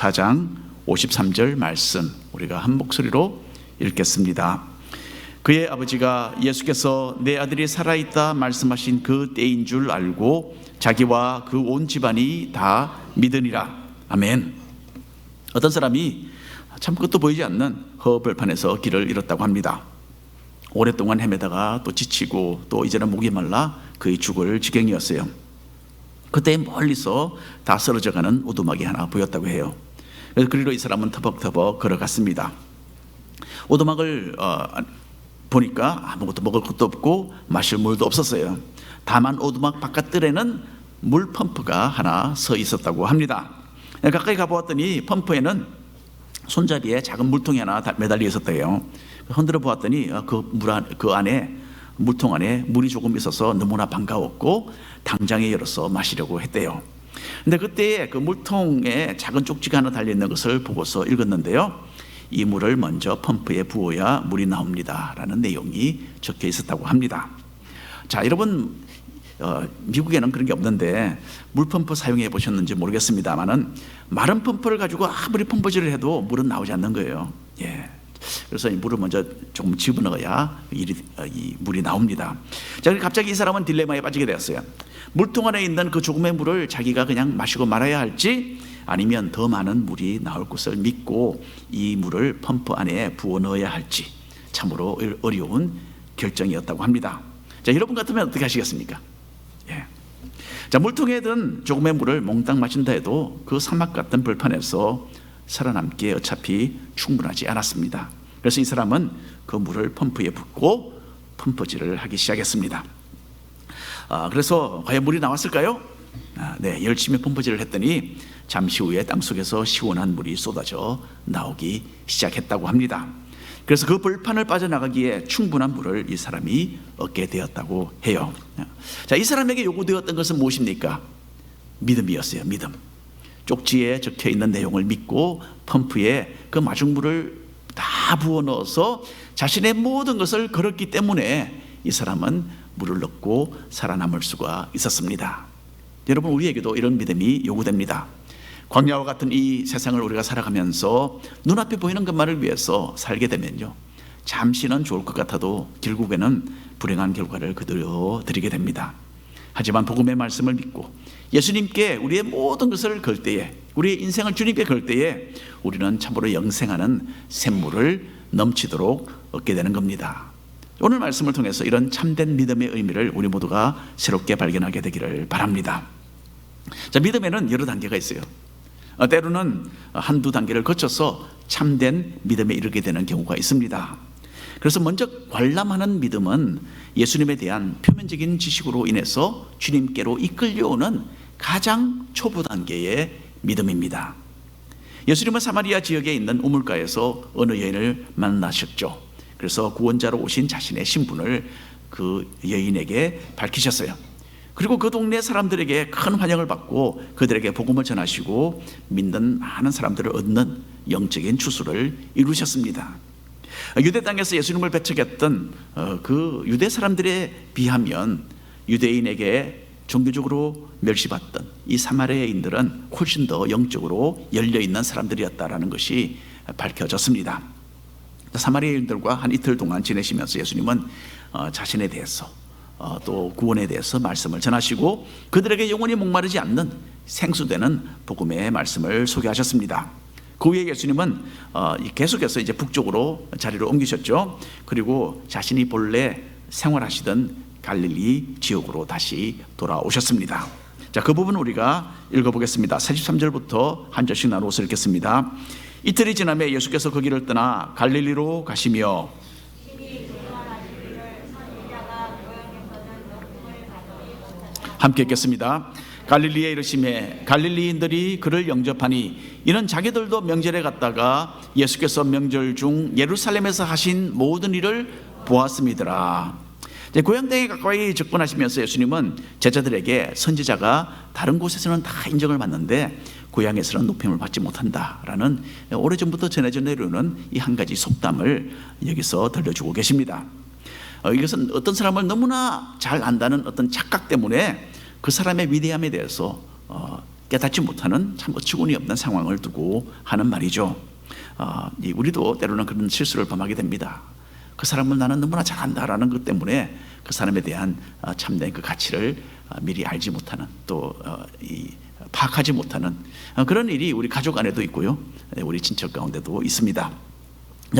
4장 53절 말씀 우리가 한 목소리로 읽겠습니다. 그의 아버지가 예수께서 내 아들이 살아있다 말씀하신 그 때인 줄 알고 자기와 그 온 집안이 다 믿으니라. 아멘. 어떤 사람이 참 끝도 보이지 않는 허벌판에서 길을 잃었다고 합니다. 오랫동안 헤매다가 또 지치고 또 이제는 목이 말라 거의 죽을 지경이었어요. 그때 멀리서 다 쓰러져가는 오두막이 하나 보였다고 해요. 그래서 그리로 이 사람은 터벅터벅 걸어갔습니다. 오두막을 보니까 아무것도 먹을 것도 없고 마실 물도 없었어요. 다만 오두막 바깥뜰에는 물 펌프가 하나 서 있었다고 합니다. 가까이 가보았더니 펌프에는 손잡이에 작은 물통이 하나 매달려 있었대요. 흔들어 보았더니 그 안에 물통 안에 물이 조금 있어서 너무나 반가웠고 당장에 열어서 마시려고 했대요. 근데 그때 그 물통에 작은 쪽지가 하나 달려있는 것을 보고서 읽었는데요, 이 물을 먼저 펌프에 부어야 물이 나옵니다 라는 내용이 적혀 있었다고 합니다. 자, 여러분 미국에는 그런 게 없는데 물펌프 사용해 보셨는지 모르겠습니다만은 마른 펌프를 가지고 아무리 펌프질을 해도 물은 나오지 않는 거예요. 그래서 이 물을 먼저 조금 집어넣어야 이 물이 나옵니다. 자, 갑자기 이 사람은 딜레마에 빠지게 되었어요. 물통 안에 있는 그 조금의 물을 자기가 그냥 마시고 말아야 할지 아니면 더 많은 물이 나올 것을 믿고 이 물을 펌프 안에 부어 넣어야 할지 참으로 어려운 결정이었다고 합니다. 자, 여러분 같으면 어떻게 하시겠습니까? 자, 물통에 든 조금의 물을 몽땅 마신다 해도 그 사막 같은 벌판에서 살아남기에 어차피 충분하지 않았습니다. 그래서 이 사람은 그 물을 펌프에 붓고 펌프질을 하기 시작했습니다. 그래서 과연 물이 나왔을까요? 네, 열심히 펌프질을 했더니 잠시 후에 땅속에서 시원한 물이 쏟아져 나오기 시작했다고 합니다. 그래서 그 벌판을 빠져나가기에 충분한 물을 이 사람이 얻게 되었다고 해요. 자, 이 사람에게 요구되었던 것은 무엇입니까? 믿음이었어요. 믿음. 쪽지에 적혀 있는 내용을 믿고 펌프에 그 마중물을 다 부어 넣어서 자신의 모든 것을 걸었기 때문에 이 사람은 물을 넣고 살아남을 수가 있었습니다. 여러분, 우리에게도 이런 믿음이 요구됩니다. 광야와 같은 이 세상을 우리가 살아가면서 눈앞에 보이는 것만을 위해서 살게 되면요, 잠시는 좋을 것 같아도 결국에는 불행한 결과를 그대로 드리게 됩니다. 하지만 복음의 말씀을 믿고 예수님께 우리의 모든 것을 걸 때에, 우리의 인생을 주님께 걸 때에 우리는 참으로 영생하는 샘물을 넘치도록 얻게 되는 겁니다. 오늘 말씀을 통해서 이런 참된 믿음의 의미를 우리 모두가 새롭게 발견하게 되기를 바랍니다. 자, 믿음에는 여러 단계가 있어요. 때로는 한두 단계를 거쳐서 참된 믿음에 이르게 되는 경우가 있습니다. 그래서 먼저 관람하는 믿음은 예수님에 대한 표면적인 지식으로 인해서 주님께로 이끌려오는 가장 초보 단계의 믿음입니다. 예수님은 사마리아 지역에 있는 우물가에서 어느 여인을 만나셨죠. 그래서 구원자로 오신 자신의 신분을 그 여인에게 밝히셨어요. 그리고 그 동네 사람들에게 큰 환영을 받고 그들에게 복음을 전하시고 믿는 많은 사람들을 얻는 영적인 추수를 이루셨습니다. 유대 땅에서 예수님을 배척했던 그 유대 사람들에 비하면 유대인에게 종교적으로 멸시받던 이 사마리아인들은 훨씬 더 영적으로 열려있는 사람들이었다라는 것이 밝혀졌습니다. 사마리아인들과 한 이틀 동안 지내시면서 예수님은 자신에 대해서 또 구원에 대해서 말씀을 전하시고 그들에게 영원히 목마르지 않는 생수되는 복음의 말씀을 소개하셨습니다. 그 후에 예수님은 계속해서 이제 북쪽으로 자리를 옮기셨죠. 그리고 자신이 본래 생활하시던 갈릴리 지역으로 다시 돌아오셨습니다. 자, 그 부분 우리가 읽어보겠습니다. 43절부터 한 절씩 나누어서 읽겠습니다. 이틀이 지나매 예수께서 거기를 떠나 갈릴리로 가시며 함께 읽겠습니다. 갈릴리에 이르시매 갈릴리인들이 그를 영접하니 이는 자기들도 명절에 갔다가 예수께서 명절 중 예루살렘에서 하신 모든 일을 보았음이더라. 고향 땅에 가까이 접근하시면서 예수님은 제자들에게 선지자가 다른 곳에서는 다 인정을 받는데 고향에서는 높임을 받지 못한다라는 오래전부터 전해져 내려오는 이 한 가지 속담을 여기서 들려주고 계십니다. 이것은 어떤 사람을 너무나 잘 안다는 어떤 착각 때문에 그 사람의 위대함에 대해서 깨닫지 못하는 참 어처구니 없는 상황을 두고 하는 말이죠. 우리도 때로는 그런 실수를 범하게 됩니다. 그 사람을 나는 너무나 잘한다라는 것 때문에 그 사람에 대한 참된 그 가치를 미리 알지 못하는, 또 파악하지 못하는 그런 일이 우리 가족 안에도 있고요, 우리 친척 가운데도 있습니다.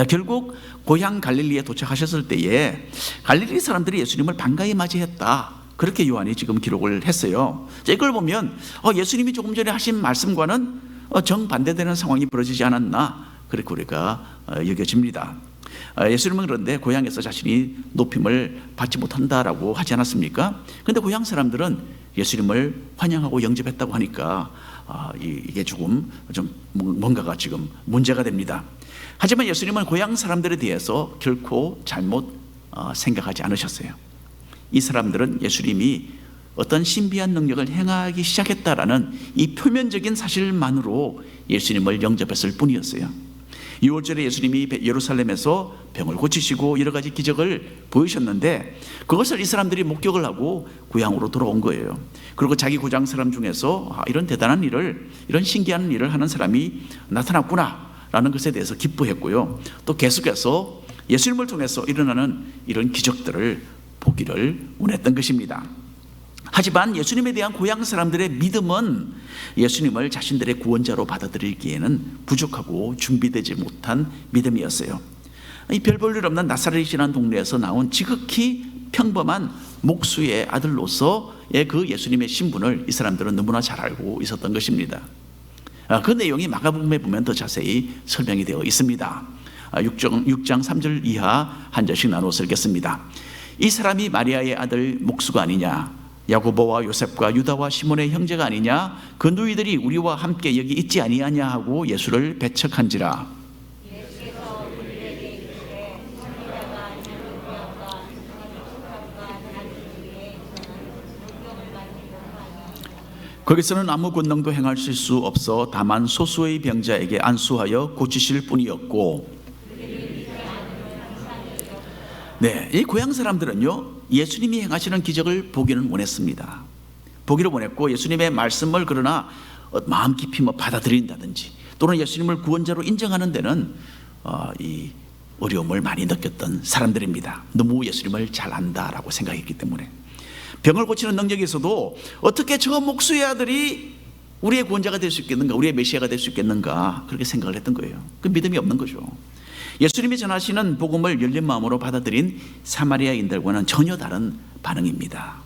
결국 고향 갈릴리에 도착하셨을 때에 갈릴리 사람들이 예수님을 반가이 맞이했다, 그렇게 요한이 지금 기록을 했어요. 이걸 보면 예수님이 조금 전에 하신 말씀과는 정반대되는 상황이 벌어지지 않았나, 그렇게 우리가 여겨집니다. 예수님은 그런데 고향에서 자신이 높임을 받지 못한다라고 하지 않았습니까? 그런데 고향 사람들은 예수님을 환영하고 영접했다고 하니까 이게 조금 좀 뭔가가 지금 문제가 됩니다. 하지만 예수님은 고향 사람들에 대해서 결코 잘못 생각하지 않으셨어요. 이 사람들은 예수님이 어떤 신비한 능력을 행하기 시작했다라는 이 표면적인 사실만으로 예수님을 영접했을 뿐이었어요. 6월절에 예수님이 예루살렘에서 병을 고치시고 여러 가지 기적을 보이셨는데 그것을 이 사람들이 목격을 하고 고향으로 돌아온 거예요. 그리고 자기 고장 사람 중에서 이런 대단한 일을, 이런 신기한 일을 하는 사람이 나타났구나 라는 것에 대해서 기뻐했고요, 또 계속해서 예수님을 통해서 일어나는 이런 기적들을 보기를 원했던 것입니다. 하지만 예수님에 대한 고향 사람들의 믿음은 예수님을 자신들의 구원자로 받아들이기에는 부족하고 준비되지 못한 믿음이었어요. 이 별 볼 일 없는 나사렛이라는 동네에서 나온 지극히 평범한 목수의 아들로서의 그 예수님의 신분을 이 사람들은 너무나 잘 알고 있었던 것입니다. 그 내용이 마가복음에 보면 더 자세히 설명이 되어 있습니다. 6장 3절 이하 한 절씩 나누어서 읽겠습니다. 이 사람이 마리아의 아들 목수가 아니냐? 야고보와 요셉과 유다와 시몬의 형제가 아니냐? 그 누이들이 우리와 함께 여기 있지 아니하냐 하고 예수를 배척한지라. 거기서는 아무 권능도 행하실 수 없어 다만 소수의 병자에게 안수하여 고치실 뿐이었고, 이 고향 사람들은요, 예수님이 행하시는 기적을 보기는 원했습니다. 보기를 원했고 예수님의 말씀을 그러나 마음 깊이 받아들인다든지 또는 예수님을 구원자로 인정하는 데는 이 어려움을 많이 느꼈던 사람들입니다. 너무 예수님을 잘 안다라고 생각했기 때문에. 병을 고치는 능력이 있어도 어떻게 저 목수의 아들이 우리의 구원자가 될 수 있겠는가, 우리의 메시아가 될 수 있겠는가, 그렇게 생각을 했던 거예요. 그 믿음이 없는 거죠. 예수님이 전하시는 복음을 열린 마음으로 받아들인 사마리아인들과는 전혀 다른 반응입니다.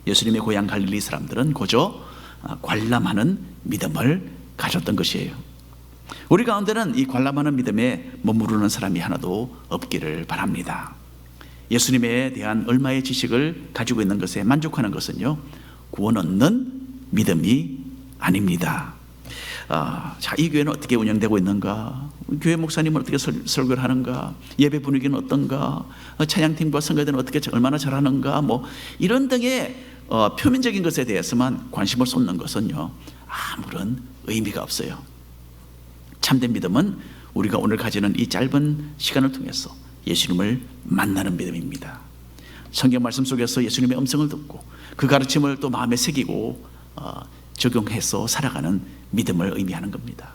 예수님의 고향 갈릴리 사람들은 고저 관람하는 믿음을 가졌던 것이에요. 우리 가운데는 이 관람하는 믿음에 머무르는 사람이 하나도 없기를 바랍니다. 예수님에 대한 얼마의 지식을 가지고 있는 것에 만족하는 것은요, 구원 얻는 믿음이 아닙니다. 이 교회는 어떻게 운영되고 있는가? 교회 목사님은 어떻게 설교를 하는가? 예배 분위기는 어떤가? 찬양팀과 성가대는 어떻게 얼마나 잘하는가? 이런 등의 표면적인 것에 대해서만 관심을 쏟는 것은요, 아무런 의미가 없어요. 참된 믿음은 우리가 오늘 가지는 이 짧은 시간을 통해서 예수님을 만나는 믿음입니다. 성경 말씀 속에서 예수님의 음성을 듣고 그 가르침을 또 마음에 새기고 적용해서 살아가는 믿음을 의미하는 겁니다.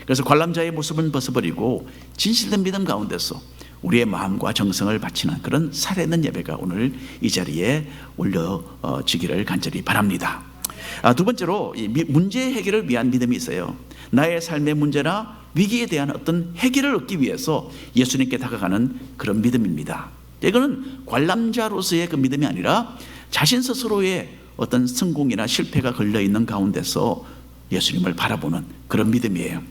그래서 관람자의 모습은 벗어버리고 진실된 믿음 가운데서 우리의 마음과 정성을 바치는 그런 살아있는 예배가 오늘 이 자리에 올려지기를 간절히 바랍니다. 두 번째로 문제 해결을 위한 믿음이 있어요. 나의 삶의 문제나 위기에 대한 어떤 해결을 얻기 위해서 예수님께 다가가는 그런 믿음입니다. 이거는 관람자로서의 그 믿음이 아니라 자신 스스로의 어떤 성공이나 실패가 걸려있는 가운데서 예수님을 바라보는 그런 믿음이에요.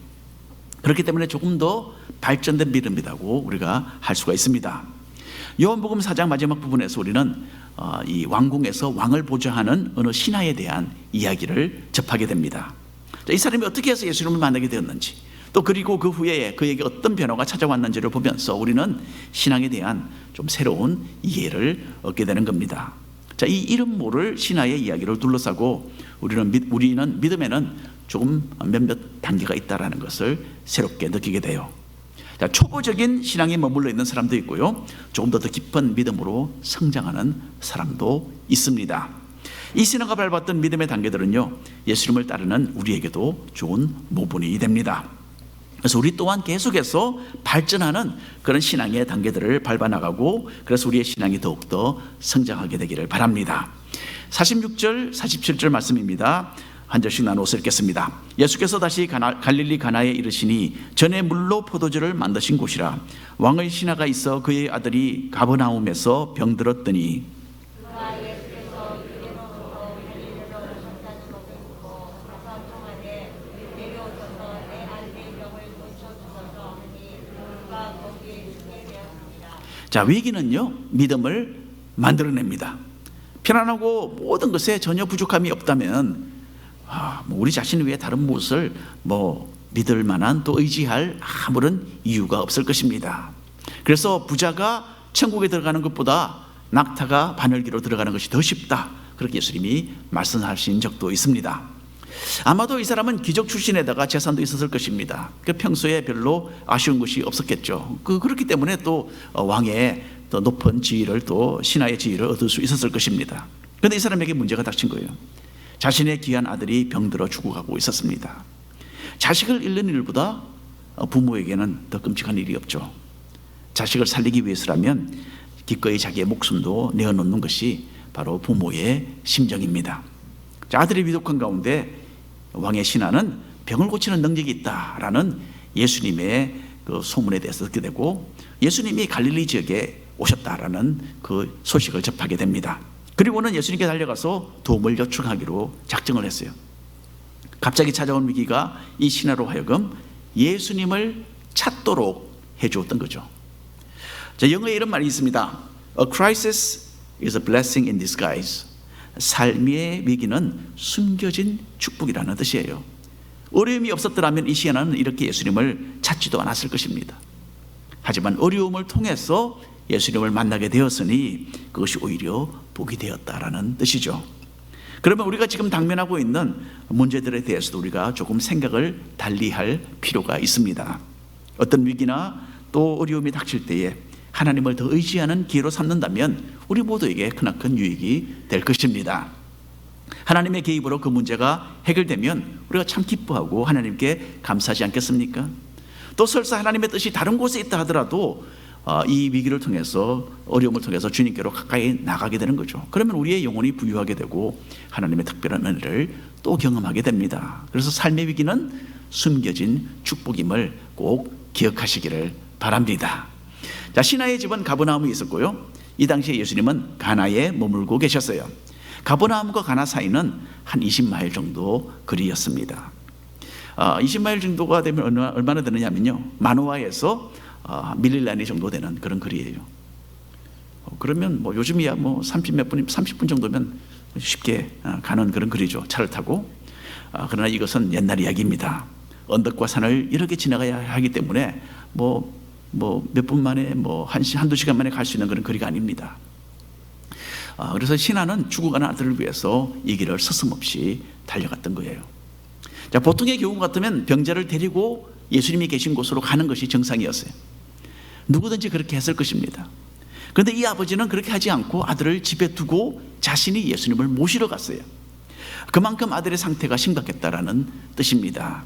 그렇기 때문에 조금 더 발전된 믿음이라고 우리가 할 수가 있습니다. 요한복음 4장 마지막 부분에서 우리는 이 왕궁에서 왕을 보좌하는 어느 신하에 대한 이야기를 접하게 됩니다. 이 사람이 어떻게 해서 예수님을 만나게 되었는지, 또 그리고 그 후에 그에게 어떤 변화가 찾아왔는지를 보면서 우리는 신앙에 대한 좀 새로운 이해를 얻게 되는 겁니다. 이 이름 모를 신하의 이야기를 둘러싸고 우리는 믿음에는 조금 몇몇 단계가 있다라는 것을 새롭게 느끼게 돼요. 초보적인 신앙에 머물러 있는 사람도 있고요, 조금 더 깊은 믿음으로 성장하는 사람도 있습니다. 이 신앙가 밟았던 믿음의 단계들은요, 예수님을 따르는 우리에게도 좋은 모본이 됩니다. 그래서 우리 또한 계속해서 발전하는 그런 신앙의 단계들을 밟아나가고, 그래서 우리의 신앙이 더욱더 성장하게 되기를 바랍니다. 46절 47절 말씀입니다. 한 절씩 나누어서 읽겠습니다. 예수께서 다시 갈릴리 가나에 이르시니 전에 물로 포도주를 만드신 곳이라. 왕의 신하가 있어 그의 아들이 가버나움에서 병들었더니 자, 위기는요, 믿음을 만들어냅니다. 편안하고 모든 것에 전혀 부족함이 없다면 우리 자신 외에 다른 무엇을 믿을 만한 또 의지할 아무런 이유가 없을 것입니다. 그래서 부자가 천국에 들어가는 것보다 낙타가 바늘기로 들어가는 것이 더 쉽다, 그렇게 예수님이 말씀하신 적도 있습니다. 아마도 이 사람은 귀족 출신에다가 재산도 있었을 것입니다. 그 평소에 별로 아쉬운 것이 없었겠죠. 그렇기 때문에 또 왕의 더 높은 지위를, 또 신하의 지위를 얻을 수 있었을 것입니다. 그런데 이 사람에게 문제가 닥친 거예요. 자신의 귀한 아들이 병들어 죽어가고 있었습니다. 자식을 잃는 일보다 부모에게는 더 끔찍한 일이 없죠. 자식을 살리기 위해서라면 기꺼이 자기의 목숨도 내어놓는 것이 바로 부모의 심정입니다. 자, 아들이 위독한 가운데 왕의 신하는 병을 고치는 능력이 있다라는 예수님의 그 소문에 대해서 듣게 되고, 예수님이 갈릴리 지역에 오셨다라는 그 소식을 접하게 됩니다. 그리고는 예수님께 달려가서 도움을 요청하기로 작정을 했어요. 갑자기 찾아온 위기가 이 신하로 하여금 예수님을 찾도록 해주었던 거죠. 자, 영어에 이런 말이 있습니다. A crisis is a blessing in disguise. 삶의 위기는 숨겨진 축복이라는 뜻이에요. 어려움이 없었더라면 이 신하는 이렇게 예수님을 찾지도 않았을 것입니다. 하지만 어려움을 통해서 예수님을 만나게 되었으니 그것이 오히려 복이 되었다라는 뜻이죠. 그러면 우리가 지금 당면하고 있는 문제들에 대해서도 우리가 조금 생각을 달리할 필요가 있습니다. 어떤 위기나 또 어려움이 닥칠 때에 하나님을 더 의지하는 기회로 삼는다면 우리 모두에게 크나큰 유익이 될 것입니다. 하나님의 개입으로 그 문제가 해결되면 우리가 참 기뻐하고 하나님께 감사하지 않겠습니까? 또 설사 하나님의 뜻이 다른 곳에 있다 하더라도 이 위기를 통해서, 어려움을 통해서 주님께로 가까이 나가게 되는 거죠. 그러면 우리의 영혼이 부유하게 되고 하나님의 특별한 은혜를 또 경험하게 됩니다. 그래서 삶의 위기는 숨겨진 축복임을 꼭 기억하시기를 바랍니다. 자, 신하의 집은 가버나움에 있었고요, 이 당시에 예수님은 가나에 머물고 계셨어요. 가버나움과 가나 사이는 한 20마일 정도 거리였습니다. 20마일 정도가 되면 얼마나 되느냐면요, 마노아에서 밀릴라니 정도 되는 그런 거리예요. 그러면 요즘이야 30분 정도면 쉽게 가는 그런 거리죠, 차를 타고. 그러나 이것은 옛날 이야기입니다. 언덕과 산을 이렇게 지나가야 하기 때문에 몇 분 만에 한두 시간 만에 갈 수 있는 그런 거리가 아닙니다. 그래서 신하는 죽어가는 아들을 위해서 이 길을 서슴없이 달려갔던 거예요. 자, 보통의 경우 같으면 병자를 데리고 예수님이 계신 곳으로 가는 것이 정상이었어요. 누구든지 그렇게 했을 것입니다. 그런데 이 아버지는 그렇게 하지 않고 아들을 집에 두고 자신이 예수님을 모시러 갔어요. 그만큼 아들의 상태가 심각했다라는 뜻입니다.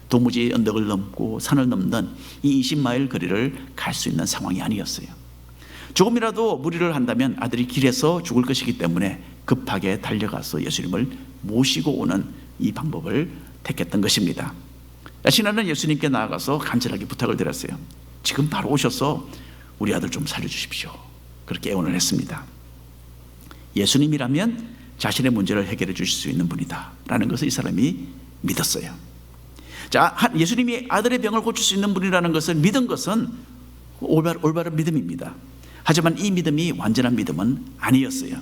도무지 언덕을 넘고 산을 넘는 이 20마일 거리를 갈 수 있는 상황이 아니었어요. 조금이라도 무리를 한다면 아들이 길에서 죽을 것이기 때문에 급하게 달려가서 예수님을 모시고 오는 이 방법을 택했던 것입니다. 신하는 예수님께 나아가서 간절하게 부탁을 드렸어요. 지금 바로 오셔서 우리 아들 좀 살려주십시오. 그렇게 애원을 했습니다. 예수님이라면 자신의 문제를 해결해 주실 수 있는 분이다 라는 것을 이 사람이 믿었어요. 자, 예수님이 아들의 병을 고칠 수 있는 분이라는 것을 믿은 것은 올바른 믿음입니다. 하지만 이 믿음이 완전한 믿음은 아니었어요.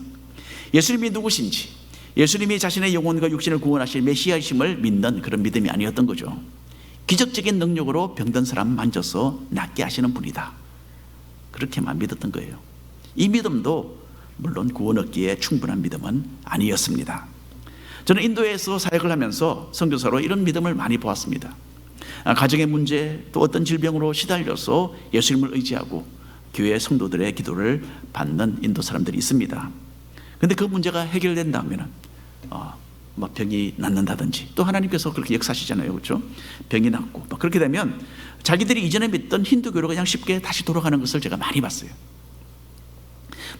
예수님이 누구신지, 예수님이 자신의 영혼과 육신을 구원하실 메시아이심을 믿는 그런 믿음이 아니었던 거죠. 기적적인 능력으로 병든 사람 만져서 낫게 하시는 분이다, 그렇게만 믿었던 거예요. 이 믿음도 물론 구원 얻기에 충분한 믿음은 아니었습니다. 저는 인도에서 사역을 하면서 선교사로 이런 믿음을 많이 보았습니다. 가정의 문제, 또 어떤 질병으로 시달려서 예수님을 의지하고 교회 성도들의 기도를 받는 인도 사람들이 있습니다. 그런데 그 문제가 해결된다면 병이 낫는다든지, 또 하나님께서 그렇게 역사하시잖아요, 그렇죠? 병이 낫고 그렇게 되면 자기들이 이전에 믿던 힌두교로 그냥 쉽게 다시 돌아가는 것을 제가 많이 봤어요.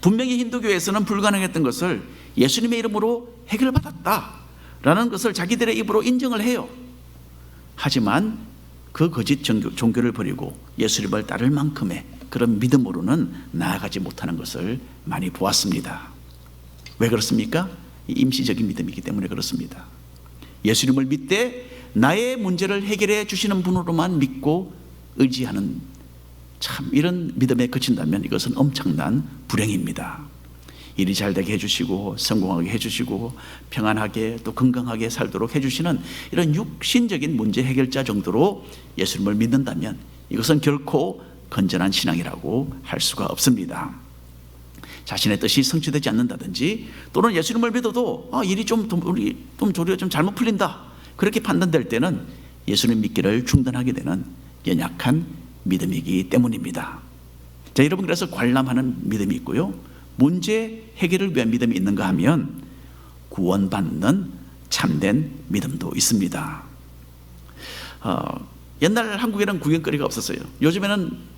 분명히 힌두교에서는 불가능했던 것을 예수님의 이름으로 해결받았다라는 것을 자기들의 입으로 인정을 해요. 하지만 그 거짓 종교를 버리고 예수님을 따를 만큼의 그런 믿음으로는 나아가지 못하는 것을 많이 보았습니다. 왜 그렇습니까? 임시적인 믿음이기 때문에 그렇습니다. 예수님을 믿되 나의 문제를 해결해 주시는 분으로만 믿고 의지하는, 참 이런 믿음에 그친다면 이것은 엄청난 불행입니다. 일이 잘 되게 해주시고 성공하게 해주시고 평안하게 또 건강하게 살도록 해주시는 이런 육신적인 문제 해결자 정도로 예수님을 믿는다면 이것은 결코 건전한 신앙이라고 할 수가 없습니다. 자신의 뜻이 성취되지 않는다든지, 또는 예수님을 믿어도 일이 좀 잘못 풀린다, 그렇게 판단될 때는 예수님 믿기를 중단하게 되는 연약한 믿음이기 때문입니다. 자, 여러분, 그래서 관람하는 믿음이 있고요, 문제 해결을 위한 믿음이 있는가 하면 구원받는 참된 믿음도 있습니다. 옛날 한국에는 구경거리가 없었어요. 요즘에는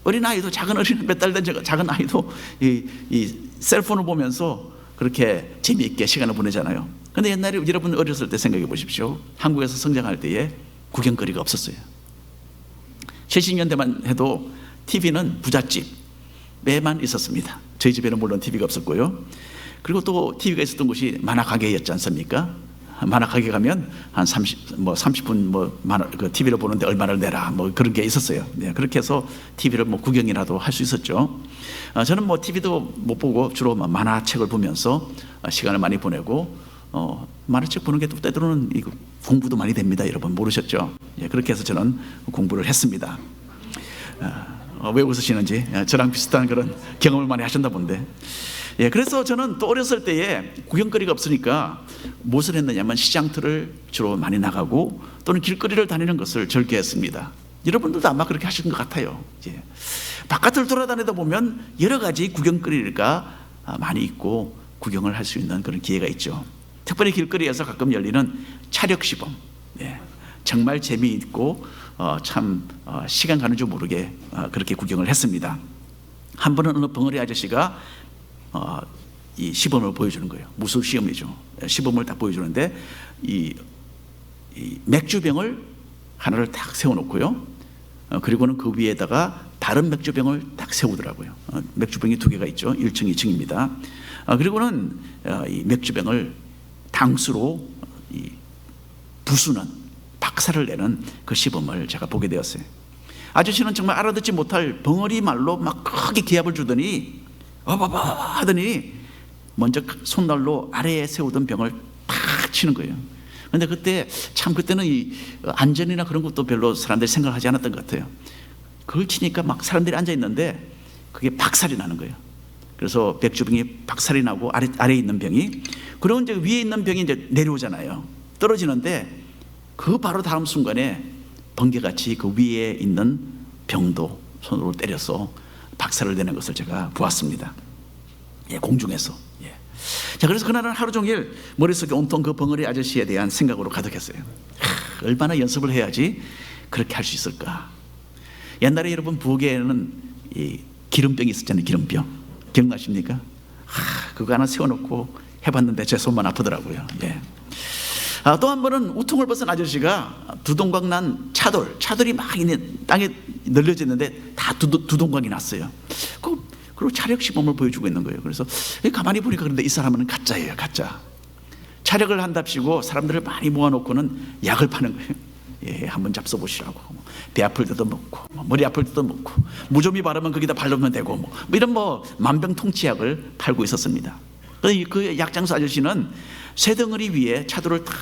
어린아이도, 작은 어린 몇 달 된 작은 아이도 이 셀폰을 보면서 그렇게 재미있게 시간을 보내잖아요. 그런데 옛날에 여러분 어렸을 때 생각해 보십시오. 한국에서 성장할 때에 구경거리가 없었어요. 70년대만 해도 TV는 부잣집에만 있었습니다. 저희 집에는 물론 TV가 없었고요. 그리고 또 TV가 있었던 곳이 만화가게였지 않습니까? 만화가게 가면 한 30분 그 TV를 보는데 얼마를 내라, 그런 게 있었어요. 네, 그렇게 해서 TV를 구경이라도 할 수 있었죠. 저는 TV도 못 보고 주로 만화책을 보면서 시간을 많이 보내고, 만화책 보는 게 또 때로는 공부도 많이 됩니다. 여러분 모르셨죠? 예, 그렇게 해서 저는 공부를 했습니다. 왜 웃으시는지, 저랑 비슷한 그런 경험을 많이 하셨나 본데. 예, 그래서 저는 또 어렸을 때에 구경거리가 없으니까 무엇을 했느냐면 시장터를 주로 많이 나가고 또는 길거리를 다니는 것을 즐겨했습니다. 여러분들도 아마 그렇게 하시는 것 같아요. 예. 바깥을 돌아다니다 보면 여러 가지 구경거리가 많이 있고 구경을 할 수 있는 그런 기회가 있죠. 특별히 길거리에서 가끔 열리는 차력시범, 예, 정말 재미있고 시간 가는 줄 모르게 그렇게 구경을 했습니다. 한 번은 어느 벙어리 아저씨가 이 시범을 보여주는 거예요. 무술 시험이죠. 시범을 딱 보여주는데 이 맥주병을 하나를 딱 세워놓고요, 그리고는 그 위에다가 다른 맥주병을 딱 세우더라고요. 맥주병이 2개가 있죠. 1층, 2층입니다. 그리고는 이 맥주병을 당수로 부수는, 박살을 내는 그 시범을 제가 보게 되었어요. 아저씨는 정말 알아듣지 못할 벙어리 말로 막 크게 기합을 주더니 와봐봐 하더니 먼저 손날로 아래에 세우던 병을 탁 치는 거예요. 그런데 그때는 이 안전이나 그런 것도 별로 사람들이 생각하지 않았던 것 같아요. 그걸 치니까 막 사람들이 앉아 있는데 그게 박살이 나는 거예요. 그래서 맥주병이 박살이 나고 아래에 있는 병이, 그리고 이제 위에 있는 병이 이제 내려오잖아요. 떨어지는데 그 바로 다음 순간에 번개같이 그 위에 있는 병도 손으로 때려서 박살을 내는 것을 제가 보았습니다. 예, 공중에서. 예. 자, 그래서 그날은 하루 종일 머릿속에 온통 그 벙어리 아저씨에 대한 생각으로 가득했어요. 얼마나 연습을 해야지 그렇게 할 수 있을까. 옛날에 여러분 부엌에는 이 기름병이 있었잖아요. 기름병 기억나십니까? 그거 하나 세워놓고 해봤는데 제 손만 아프더라고요. 예. 또 한 번은 우통을 벗은 아저씨가 두동강 난 차돌이 막 땅에 널려져 있는데 다 두동강이 났어요. 그리고 차력 시범을 보여주고 있는 거예요. 그래서 가만히 보니까 그런데 이 사람은 가짜예요. 가짜. 차력을 한답시고 사람들을 많이 모아놓고는 약을 파는 거예요. 예, 한번 잡숴보시라고. 배 아플 때도 먹고, 머리 아플 때도 먹고, 무좀이 바르면 거기다 바르면 되고, 이런 만병통치약을 팔고 있었습니다. 그 약장수 아저씨는 새 덩어리 위에 차돌을 탁,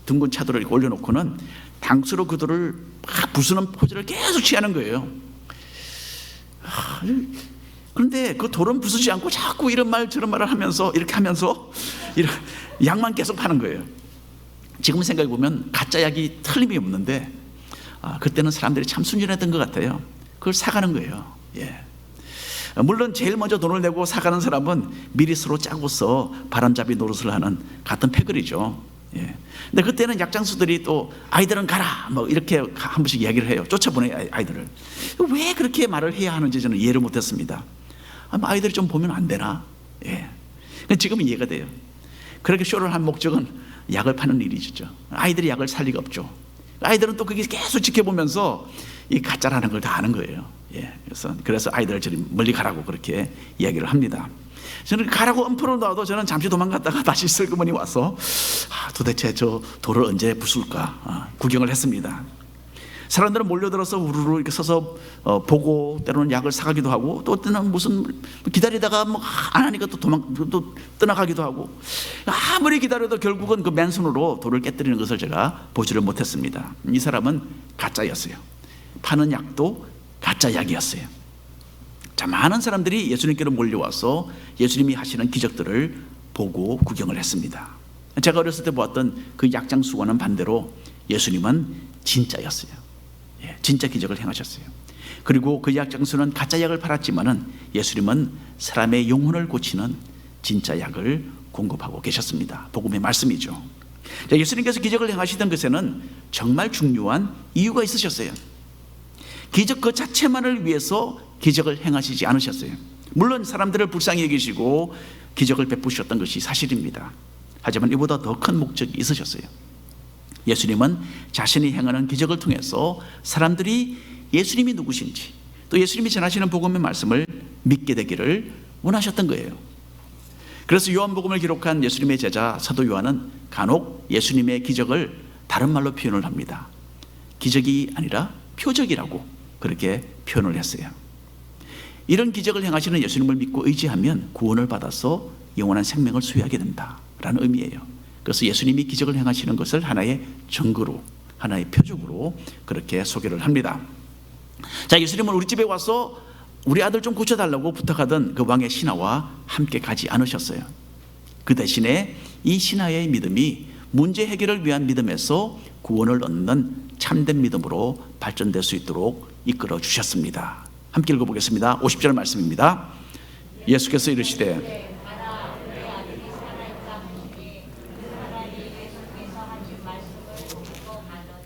둥근 차돌을 이렇게 올려놓고는 당수로 그들을 막 부수는 포즈를 계속 취하는 거예요. 그런데 그 돌은 부수지 않고 자꾸 이런 말 저런 말을 하면서 이렇게 약만 계속 파는 거예요. 지금 생각해 보면 가짜 약이 틀림이 없는데 그때는 사람들이 참 순진했던 것 같아요. 그걸 사가는 거예요. 예. 물론 제일 먼저 돈을 내고 사가는 사람은 미리 서로 짜고서 바람잡이 노릇을 하는 같은 패거리죠. 예. 근데 그때는 약장수들이 또 아이들은 가라 뭐 이렇게 한 번씩 이야기를 해요. 쫓아보내 아이들을. 왜 그렇게 말을 해야 하는지 저는 이해를 못했습니다. 아이들이 좀 보면 안 되나? 예. 지금은 이해가 돼요. 그렇게 쇼를 한 목적은 약을 파는 일이죠. 아이들이 약을 살 리가 없죠. 아이들은 또 그게 계속 지켜보면서 이 가짜라는 걸 다 아는 거예요. 예. 그래서 아이들을 저리 멀리 가라고 그렇게 이야기를 합니다. 저는 가라고 엄포를 놔도 저는 잠시 도망갔다가 다시 슬그머니 와서 도대체 저 돌을 언제 부술까 구경을 했습니다. 사람들은 몰려들어서 우르르 이렇게 서서 보고 때로는 약을 사가기도 하고 또 때는 무슨 기다리다가 뭐 안 하니까 또 떠나가기도 하고 아무리 기다려도 결국은 그 맨손으로 돌을 깨뜨리는 것을 제가 보지를 못했습니다. 이 사람은 가짜였어요. 파는 약도 가짜 약이었어요. 자, 많은 사람들이 예수님께로 몰려와서 예수님이 하시는 기적들을 보고 구경을 했습니다. 제가 어렸을 때 보았던 그 약장수와는 반대로 예수님은 진짜였어요. 예, 진짜 기적을 행하셨어요. 그리고 그 약장수는 가짜 약을 팔았지만은 예수님은 사람의 영혼을 고치는 진짜 약을 공급하고 계셨습니다. 복음의 말씀이죠. 자, 예수님께서 기적을 행하시던 것에는 정말 중요한 이유가 있으셨어요. 기적 그 자체만을 위해서 기적을 행하시지 않으셨어요. 물론 사람들을 불쌍히 여기시고 기적을 베푸셨던 것이 사실입니다. 하지만 이보다 더 큰 목적이 있으셨어요. 예수님은 자신이 행하는 기적을 통해서 사람들이 예수님이 누구신지 또 예수님이 전하시는 복음의 말씀을 믿게 되기를 원하셨던 거예요. 그래서 요한복음을 기록한 예수님의 제자 사도 요한은 간혹 예수님의 기적을 다른 말로 표현을 합니다. 기적이 아니라 표적이라고 그렇게 표현을 했어요. 이런 기적을 행하시는 예수님을 믿고 의지하면 구원을 받아서 영원한 생명을 소유하게 된다라는 의미예요. 그래서 예수님이 기적을 행하시는 것을 하나의 증거로, 하나의 표적으로 그렇게 소개를 합니다. 자, 예수님은 우리 집에 와서 우리 아들 좀 고쳐달라고 부탁하던 그 왕의 신하와 함께 가지 않으셨어요. 그 대신에 이 신하의 믿음이 문제 해결을 위한 믿음에서 구원을 얻는 참된 믿음으로 발전될 수 있도록 이끌어 주셨습니다. 함께 읽어보겠습니다. 50절 말씀입니다. 예수께서 이르시되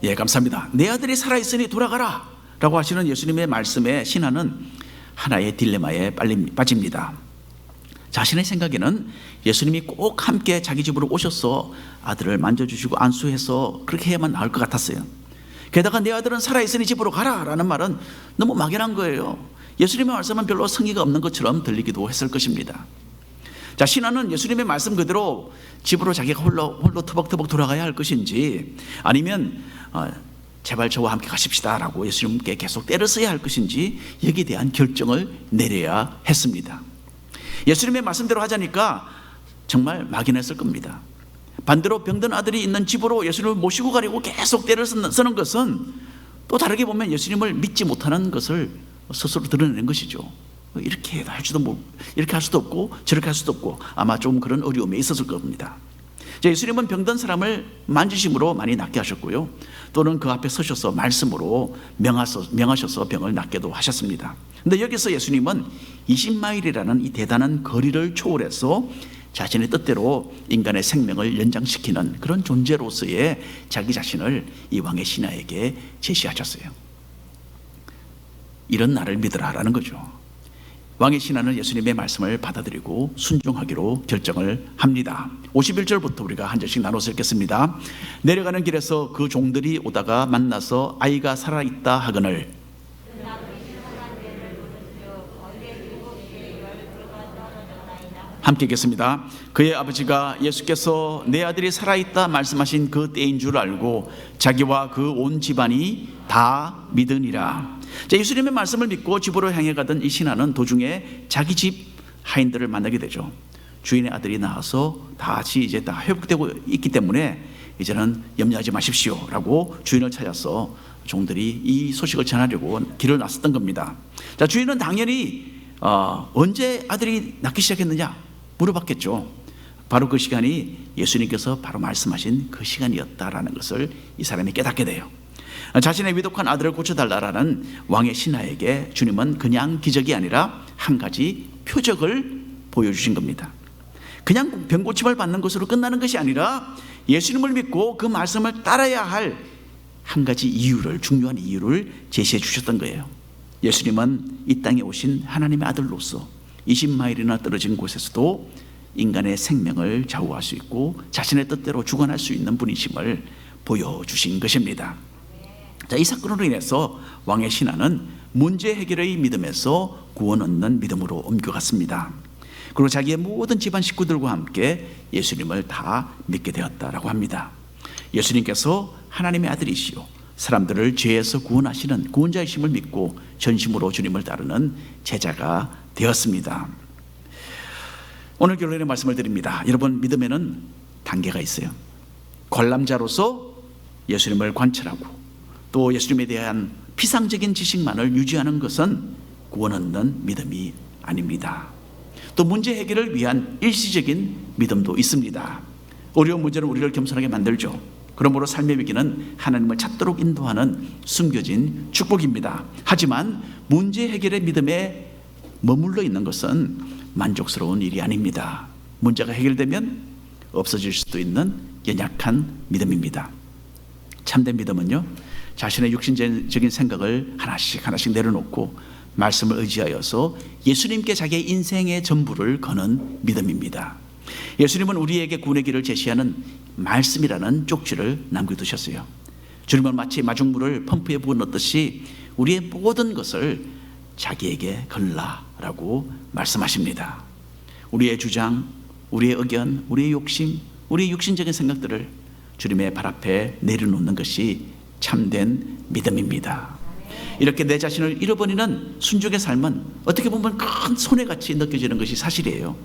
예, 감사합니다. 내 아들이 살아있으니 돌아가라 라고 하시는 예수님의 말씀에 신하는 하나의 딜레마에 빠집니다. 자신의 생각에는 예수님이 꼭 함께 자기 집으로 오셔서 아들을 만져주시고 안수해서 그렇게 해야만 나을 것 같았어요. 게다가 내 아들은 살아있으니 집으로 가라 라는 말은 너무 막연한 거예요. 예수님의 말씀은 별로 성의가 없는 것처럼 들리기도 했을 것입니다. 자, 신하는 예수님의 말씀 그대로 집으로 자기가 홀로 터벅터벅 돌아가야 할 것인지 아니면 제발 저와 함께 가십시다 라고 예수님께 계속 때를 써야 할 것인지 여기에 대한 결정을 내려야 했습니다. 예수님의 말씀대로 하자니까 정말 막연했을 겁니다. 반대로 병든 아들이 있는 집으로 예수님을 모시고 가려고 계속 때를 쓰는 것은 또 다르게 보면 예수님을 믿지 못하는 것을 스스로 드러내는 것이죠. 이렇게 할 수도 없고 저렇게 할 수도 없고 아마 좀 그런 어려움이 있었을 겁니다. 예수님은 병든 사람을 만지심으로 많이 낫게 하셨고요. 또는 그 앞에 서셔서 말씀으로 명하셔서 병을 낫게도 하셨습니다. 그런데 여기서 예수님은 20마일이라는 이 대단한 거리를 초월해서 자신의 뜻대로 인간의 생명을 연장시키는 그런 존재로서의 자기 자신을 이 왕의 신하에게 제시하셨어요. 이런 나를 믿으라라는 거죠. 왕의 신하는 예수님의 말씀을 받아들이고 순종하기로 결정을 합니다. 51절부터 우리가 한 절씩 나눠서 읽겠습니다. 내려가는 길에서 그 종들이 오다가 만나서 아이가 살아있다 하거늘 함께 읽겠습니다. 그의 아버지가 예수께서 내 아들이 살아있다 말씀하신 그 때인 줄 알고 자기와 그 온 집안이 다 믿으니라. 자, 예수님의 말씀을 믿고 집으로 향해 가던 이 신하는 도중에 자기 집 하인들을 만나게 되죠. 주인의 아들이 나와서 다시 이제 다 회복되고 있기 때문에 이제는 염려하지 마십시오 라고 주인을 찾아서 종들이 이 소식을 전하려고 길을 나섰던 겁니다. 자, 주인은 당연히 언제 아들이 낳기 시작했느냐 물어봤겠죠. 바로 그 시간이 예수님께서 바로 말씀하신 그 시간이었다라는 것을 이 사람이 깨닫게 돼요. 자신의 위독한 아들을 고쳐달라라는 왕의 신하에게 주님은 그냥 기적이 아니라 한 가지 표적을 보여주신 겁니다. 그냥 병고침을 받는 것으로 끝나는 것이 아니라 예수님을 믿고 그 말씀을 따라야 할 한 가지 이유를, 중요한 이유를 제시해 주셨던 거예요. 예수님은 이 땅에 오신 하나님의 아들로서 20마일이나 떨어진 곳에서도 인간의 생명을 좌우할 수 있고 자신의 뜻대로 주관할 수 있는 분이심을 보여주신 것입니다. 자, 이 사건으로 인해서 왕의 신하는 문제 해결의 믿음에서 구원 얻는 믿음으로 옮겨갔습니다. 그리고 자기의 모든 집안 식구들과 함께 예수님을 다 믿게 되었다라고 합니다. 예수님께서 하나님의 아들이시요 사람들을 죄에서 구원하시는 구원자이심을 믿고 전심으로 주님을 따르는 제자가 되었습니다. 오늘 결론의 말씀을 드립니다. 여러분, 믿음에는 단계가 있어요. 관람자로서 예수님을 관찰하고 또 예수님에 대한 피상적인 지식만을 유지하는 것은 구원 얻는 믿음이 아닙니다. 또 문제 해결을 위한 일시적인 믿음도 있습니다. 어려운 문제는 우리를 겸손하게 만들죠. 그러므로 삶의 위기는 하나님을 찾도록 인도하는 숨겨진 축복입니다. 하지만 문제 해결의 믿음에 머물러 있는 것은 만족스러운 일이 아닙니다. 문제가 해결되면 없어질 수도 있는 연약한 믿음입니다. 참된 믿음은요, 자신의 육신적인 생각을 하나씩 내려놓고 말씀을 의지하여서 예수님께 자기의 인생의 전부를 거는 믿음입니다. 예수님은 우리에게 구원의 길을 제시하는 말씀이라는 쪽지를 남겨두셨어요. 주님은 마치 마중물을 펌프에 부어넣듯이 우리의 모든 것을 자기에게 걸라라고 말씀하십니다. 우리의 주장, 우리의 의견, 우리의 욕심, 우리의 육신적인 생각들을 주님의 발 앞에 내려놓는 것이 참된 믿음입니다. 이렇게 내 자신을 잃어버리는 순종의 삶은 어떻게 보면 큰 손해같이 느껴지는 것이 사실이에요.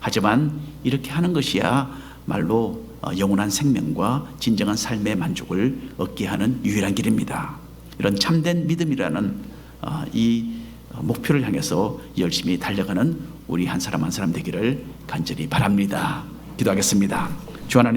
하지만 이렇게 하는 것이야말로 영원한 생명과 진정한 삶의 만족을 얻게 하는 유일한 길입니다. 이런 참된 믿음이라는 이 목표를 향해서 열심히 달려가는 우리 한 사람 한 사람 되기를 간절히 바랍니다. 기도하겠습니다. 주 하나님,